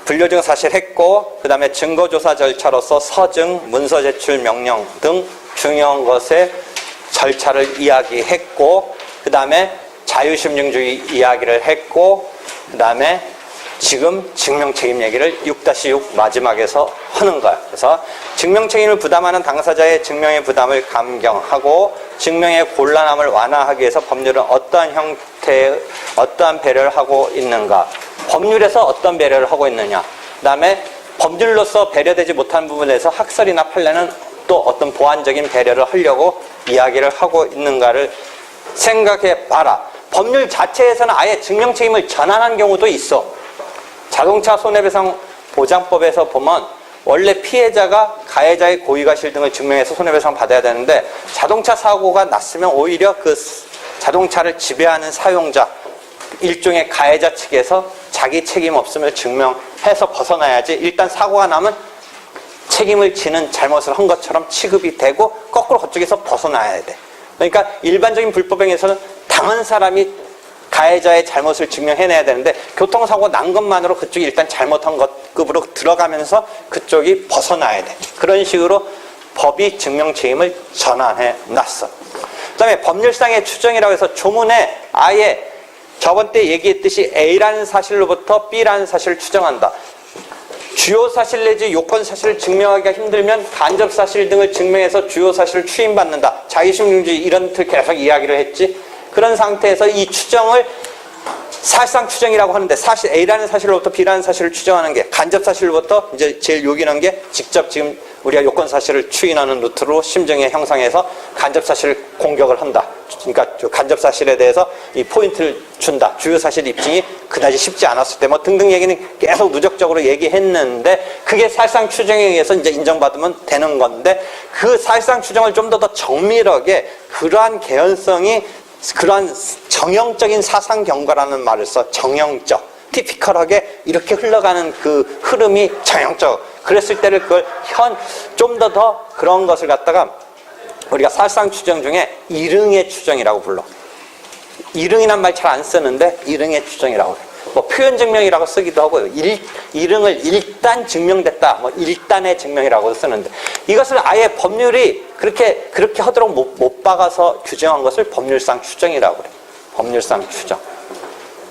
분류증 사실했고, 그 다음에 증거조사 절차로서 서증, 문서 제출 명령 등 중요한 것의 절차를 이야기했고, 그 다음에 자유심증주의 이야기를 했고, 그 다음에 지금 증명책임 얘기를 6-6 마지막에서 하는 거야. 그래서 증명책임을 부담하는 당사자의 증명의 부담을 감경하고 증명의 곤란함을 완화하기 위해서 법률은 어떠한 형태의 어떠한 배려를 하고 있는가, 법률에서 어떤 배려를 하고 있느냐, 그 다음에 법률로서 배려되지 못한 부분에서 학설이나 판례는 또 어떤 보완적인 배려를 하려고 이야기를 하고 있는가를 생각해 봐라. 법률 자체에서는 아예 증명책임을 전환한 경우도 있어. 자동차 손해배상 보장법에서 보면 원래 피해자가 가해자의 고의과실 등을 증명해서 손해배상 받아야 되는데, 자동차 사고가 났으면 오히려 그 자동차를 지배하는 사용자, 일종의 가해자 측에서 자기 책임 없음을 증명해서 벗어나야지, 일단 사고가 나면 책임을 지는 잘못을 한 것처럼 취급이 되고 거꾸로 그쪽에서 벗어나야 돼. 그러니까 일반적인 불법행위에서는 당한 사람이 가해자의 잘못을 증명해내야 되는데, 교통사고 난 것만으로 그쪽이 일단 잘못한 것급으로 들어가면서 그쪽이 벗어나야 돼. 그런 식으로 법이 증명책임을 전환해 놨어. 그 다음에 법률상의 추정이라고 해서 조문에 아예 저번 때 얘기했듯이 A라는 사실로부터 B라는 사실을 추정한다. 주요 사실 내지 요건 사실을 증명하기가 힘들면 간접 사실 등을 증명해서 주요 사실을 추인받는다. 자기심증주의 이런 틀 계속 이야기를 했지. 그런 상태에서 이 추정을 사실상 추정이라고 하는데, 사실 A라는 사실로부터 B라는 사실을 추정하는 게, 간접 사실로부터 이제 제일 요긴한 게 직접 지금 우리가 요건 사실을 추인하는 루트로 심증에 형성해서 간접 사실을 공격을 한다. 그러니까 간접 사실에 대해서 이 포인트를 준다. 주요 사실 입증이 그다지 쉽지 않았을 때 뭐 등등 얘기는 계속 누적적으로 얘기했는데, 그게 사실상 추정에 의해서 이제 인정받으면 되는 건데, 그 사실상 추정을 좀 더 정밀하게 그러한 개연성이 그러한 정형적인 사상 경과라는 말을 써. 정형적, 티피컬하게 이렇게 흘러가는 그 흐름이 정형적. 그랬을 때를 그걸 좀 더 그런 것을 갖다가 우리가 사실상 추정 중에 일응의 추정이라고 불러. 일응이란 말 잘 안 쓰는데 일응의 추정이라고 그래. 뭐 표현증명이라고 쓰기도 하고요. 일응을 일단 증명됐다, 뭐 일단의 증명이라고 쓰는데, 이것을 아예 법률이 그렇게 하도록 못 박아서 규정한 것을 법률상 추정이라고 그래. 법률상 추정.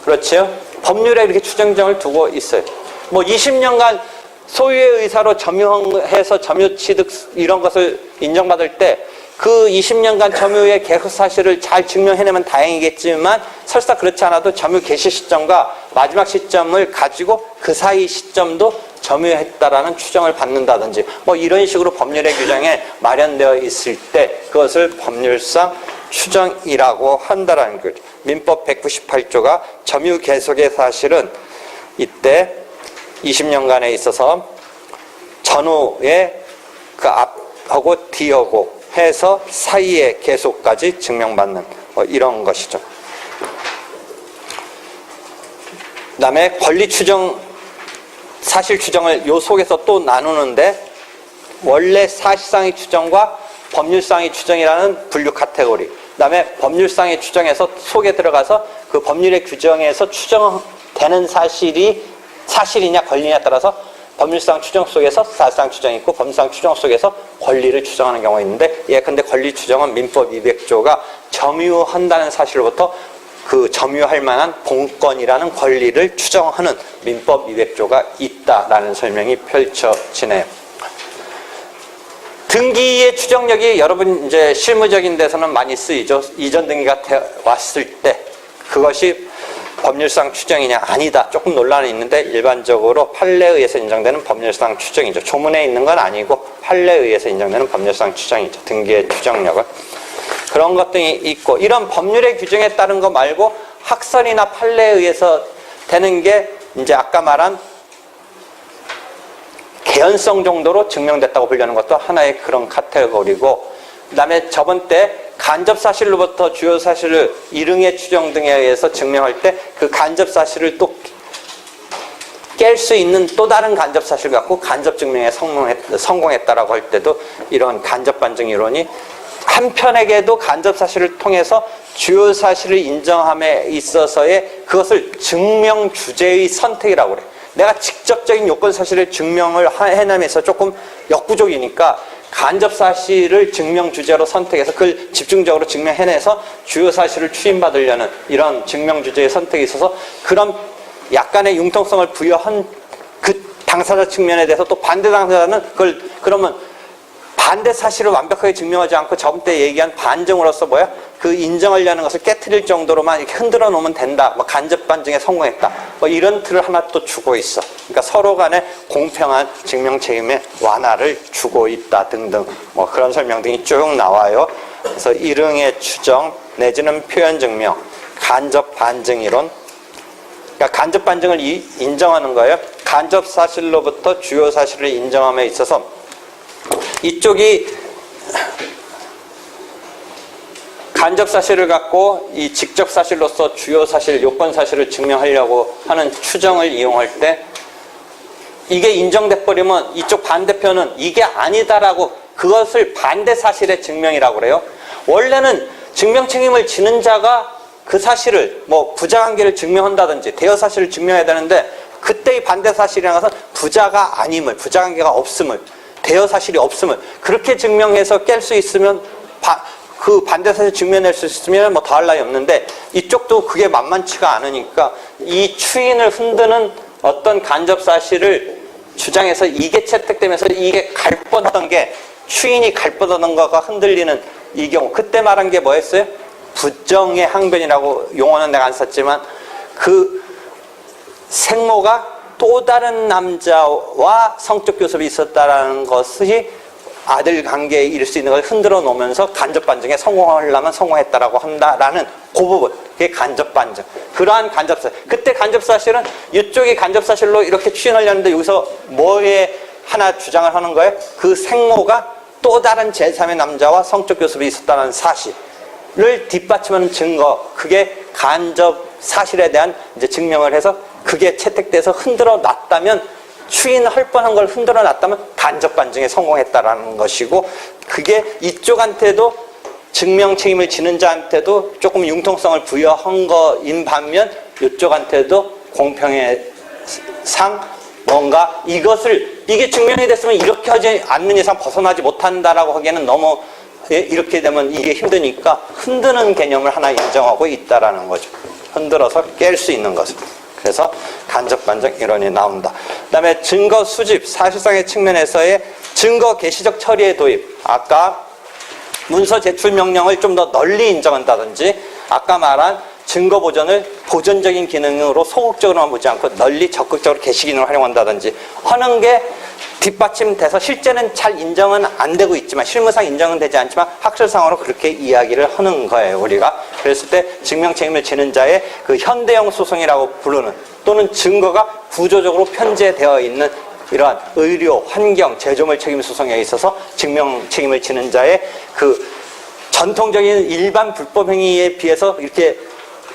그렇죠? 법률에 이렇게 추정점을 두고 있어요. 뭐 20년간 소유의 의사로 점유해서 점유취득 이런 것을 인정받을 때 그 20년간 점유의 개수 사실을 잘 증명해내면 다행이겠지만, 설사 그렇지 않아도 점유 개시 시점과 마지막 시점을 가지고 그 사이 시점도 점유했다라는 추정을 받는다든지, 뭐 이런 식으로 법률의 규정에 마련되어 있을 때 그것을 법률상 추정이라고 한다라는 거죠. 민법 198조가 점유 계속의 사실은 이때 20년간에 있어서 전후의 그 앞하고 뒤하고 해서 사이의 계속까지 증명받는 이런 것이죠. 그 다음에 권리 추정, 사실 추정을 요 속에서 또 나누는데, 원래 사실상의 추정과 법률상의 추정이라는 분류 카테고리, 그 다음에 법률상의 추정에서 속에 들어가서 그 법률의 규정에서 추정되는 사실이냐 권리냐에 따라서 법률상 추정 속에서 사실상 추정이 있고, 법률상 추정 속에서 권리를 추정하는 경우가 있는데, 근데 권리 추정은 민법 200조가 점유한다는 사실로부터 그 점유할 만한 본권이라는 권리를 추정하는 민법 200조가 있다라는 설명이 펼쳐지네요. 등기의 추정력이 여러분 이제 실무적인 데서는 많이 쓰이죠. 이전 등기가 왔을 때 그것이 법률상 추정이냐 아니다, 조금 논란이 있는데, 일반적으로 판례에 의해서 인정되는 법률상 추정이죠. 조문에 있는 건 아니고 판례에 의해서 인정되는 법률상 추정이죠. 등기의 추정력은 그런 것 등이 있고, 이런 법률의 규정에 따른 거 말고 학설이나 판례에 의해서 되는 게 이제 아까 말한 개연성 정도로 증명됐다고 보려는 것도 하나의 그런 카테고리고, 그 다음에 저번 때 간접 사실로부터 주요 사실을 일응의 추정 등에 의해서 증명할 때 그 간접 사실을 또 깰 수 있는 또 다른 간접 사실 갖고 간접 증명에 성공했다라고 할 때도 이런 간접 반증 이론이 한편에게도 간접 사실을 통해서 주요 사실을 인정함에 있어서의 그것을 증명 주제의 선택이라고 그래. 내가 직접적인 요건 사실을 증명을 해내면서 조금 역부족이니까 간접 사실을 증명 주제로 선택해서 그걸 집중적으로 증명해내서 주요 사실을 추인받으려는 이런 증명 주제의 선택이 있어서 그런 약간의 융통성을 부여한 그 당사자 측면에 대해서 또 반대 당사자는 그걸 그러면 반대 사실을 완벽하게 증명하지 않고 저번 때 얘기한 반증으로서 뭐야? 그 인정하려는 것을 깨트릴 정도로만 이렇게 흔들어 놓으면 된다. 뭐 간접 반증에 성공했다. 뭐 이런 틀을 하나 또 주고 있어. 그러니까 서로 간에 공평한 증명 책임의 완화를 주고 있다 등등 뭐 그런 설명 등이 쭉 나와요. 그래서 일응의 추정 내지는 표현 증명, 간접 반증 이론. 그러니까 간접 반증을 인정하는 거예요. 간접 사실로부터 주요 사실을 인정함에 있어서 이쪽이 간접 사실을 갖고 이 직접 사실로서 주요 사실, 요건 사실을 증명하려고 하는 추정을 이용할 때 이게 인정돼 버리면 이쪽 반대편은 이게 아니다라고 그것을 반대 사실의 증명이라고 그래요. 원래는 증명 책임을 지는 자가 그 사실을 뭐 부자관계를 증명한다든지 대여 사실을 증명해야 되는데 그때의 반대 사실이라는 것은 부자가 아님을, 부자관계가 없음을, 대여 사실이 없음을 그렇게 증명해서 깰 수 있으면 그 반대 사실 증명할 수 있으면 뭐 더할 나위 없는데 이쪽도 그게 만만치가 않으니까 이 추인을 흔드는 어떤 간접 사실을 주장해서 이게 채택되면서 이게 갈 뻔하던 게 추인이 갈 뻔하던 거가 흔들리는 이 경우 그때 말한 게 뭐였어요? 부정의 항변이라고 용어는 내가 안 썼지만 그 생모가 또 다른 남자와 성적 교섭이 있었다라는 것이 아들 관계에 이를 수 있는 걸 흔들어 놓으면서 간접 반증에 성공하려면 성공했다라고 한다라는 그 부분. 그게 간접 반증. 그러한 간접 사실. 그때 간접 사실은 이쪽이 간접 사실로 이렇게 추인하려는데 여기서 뭐에 하나 주장을 하는 거예요? 그 생모가 또 다른 제3의 남자와 성적 교섭이 있었다는 사실을 뒷받침하는 증거. 그게 간접 사실에 대한 이제 증명을 해서 그게 채택돼서 흔들어 놨다면 추인할 뻔한 걸 흔들어 놨다면 간접 반증에 성공했다라는 것이고 그게 이쪽한테도 증명 책임을 지는 자한테도 조금 융통성을 부여한 거인 반면 이쪽한테도 공평의 상 뭔가 이게 증명이 됐으면 이렇게 하지 않는 이상 벗어나지 못한다라고 하기에는 너무 이렇게 되면 이게 힘드니까 흔드는 개념을 하나 인정하고 있다라는 거죠. 흔들어서 깰 수 있는 것을. 그래서 간접 반증 이론이 나온다. 그 다음에 증거 수집, 사실상의 측면에서의 증거 개시적 처리의 도입. 아까 문서 제출 명령을 좀 더 널리 인정한다든지 아까 말한 증거 보존을 보존적인 기능으로 소극적으로만 보지 않고 널리 적극적으로 개시 기능을 활용한다든지 하는 게 뒷받침돼서 실제는 잘 인정은 안 되고 있지만 실무상 인정은 되지 않지만 학술상으로 그렇게 이야기를 하는 거예요. 우리가 그랬을 때 증명 책임을 지는 자의 그 현대형 소송이라고 부르는 또는 증거가 구조적으로 편제되어 있는 이러한 의료, 환경, 제조물 책임 소송에 있어서 증명 책임을 지는 자의 그 전통적인 일반 불법 행위에 비해서 이렇게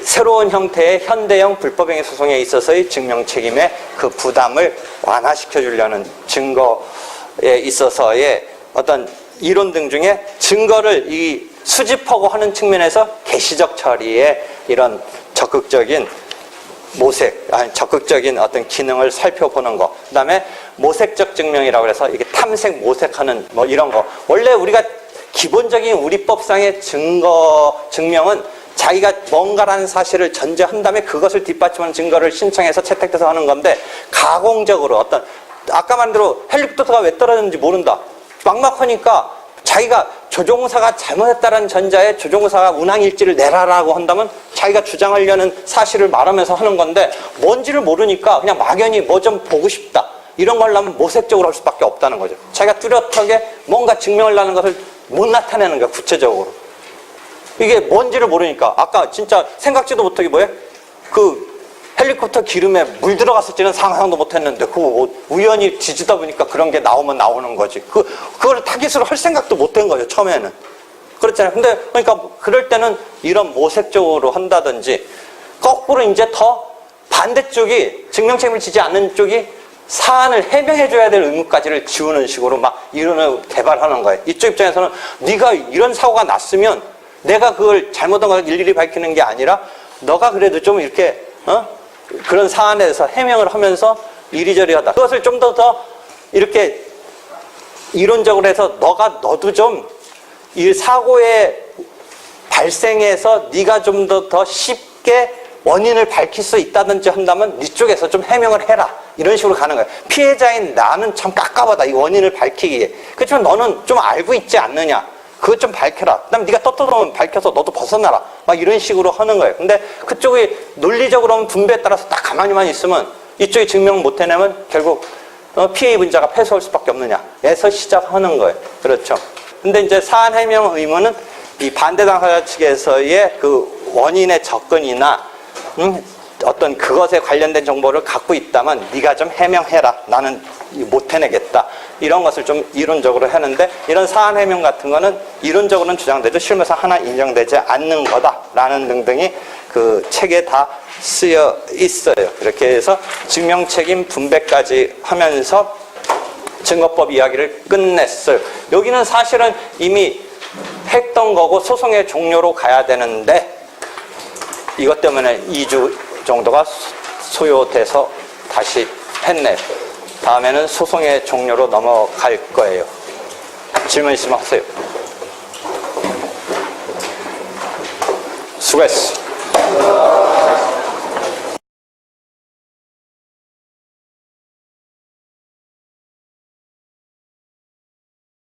새로운 형태의 현대형 불법행위 소송에 있어서의 증명 책임의 그 부담을 완화시켜 주려는 증거에 있어서의 어떤 이론 등 중에 증거를 이 수집하고 하는 측면에서 개시적 처리의 이런 적극적인 모색, 적극적인 어떤 기능을 살펴보는 거. 그 다음에 모색적 증명이라고 해서 이게 탐색, 모색하는 뭐 이런 거. 원래 우리가 기본적인 우리 법상의 증명은 자기가 뭔가라는 사실을 전제한 다음에 그것을 뒷받침하는 증거를 신청해서 채택돼서 하는 건데 가공적으로 어떤 아까 말한 대로 헬리콥터가 왜 떨어졌는지 모른다. 막막하니까 자기가 조종사가 잘못했다는 전자에 조종사가 운항일지를 내라라고 한다면 자기가 주장하려는 사실을 말하면서 하는 건데 뭔지를 모르니까 그냥 막연히 뭐 좀 보고 싶다. 이런 걸 하면 모색적으로 할 수밖에 없다는 거죠. 자기가 뚜렷하게 뭔가 증명을 하는 것을 못 나타내는 거야, 구체적으로. 이게 뭔지를 모르니까 아까 진짜 생각지도 못하게 뭐예요? 그 헬리콥터 기름에 물 들어갔을지는 상상도 못했는데 그거 우연히 뒤지다 보니까 그런 게 나오면 나오는 거지. 그걸 타깃으로 할 생각도 못한 거죠, 처음에는. 그렇잖아요. 근데 그러니까 그럴 때는 이런 모색적으로 한다든지 거꾸로 이제 더 반대쪽이 증명 책임을 지지 않는 쪽이 사안을 해명해줘야 될 의무까지를 지우는 식으로 막 이론을 개발하는 거예요. 이쪽 입장에서는 네가 이런 사고가 났으면 내가 그걸 잘못한 걸 일일이 밝히는 게 아니라 너가 그래도 좀 이렇게 그런 사안에 대해서 해명을 하면서 이리저리 하다. 그것을 좀 더 이렇게 이론적으로 해서 너도 좀 이 사고의 발생해서 네가 좀 더 쉽게 원인을 밝힐 수 있다든지 한다면 네 쪽에서 좀 해명을 해라. 이런 식으로 가는 거예요. 피해자인 나는 참 깝깝하다. 이 원인을 밝히기에. 그렇지만 너는 좀 알고 있지 않느냐. 그것 좀 밝혀라. 그다음 네가 떳떳하면 밝혀서 너도 벗어나라. 막 이런 식으로 하는 거예요. 근데 그쪽이 논리적으로는 분배에 따라서 딱 가만히만 있으면 이쪽이 증명 못 해내면 결국 피해 입은 자가 패소할 수밖에 없느냐에서 시작하는 거예요. 그렇죠. 근데 이제 사안 해명 의무는 이 반대 당사자 측에서의 그 원인의 접근이나 어떤 그것에 관련된 정보를 갖고 있다면 네가 좀 해명해라. 나는 못 해내겠다. 이런 것을 좀 이론적으로 하는데 이런 사안 해명 같은 거는 이론적으로는 주장돼도 실무상 하나 인정되지 않는 거다라는 등등이 그 책에 다 쓰여 있어요. 이렇게 해서 증명책임 분배까지 하면서 증거법 이야기를 끝냈어요. 여기는 사실은 이미 했던 거고 소송의 종료로 가야 되는데 이것 때문에 2주 정도가 소요돼서 다시 했네요. 다음에는 소송의 종료로 넘어갈 거예요. 질문 있으면 하세요. 수고했어.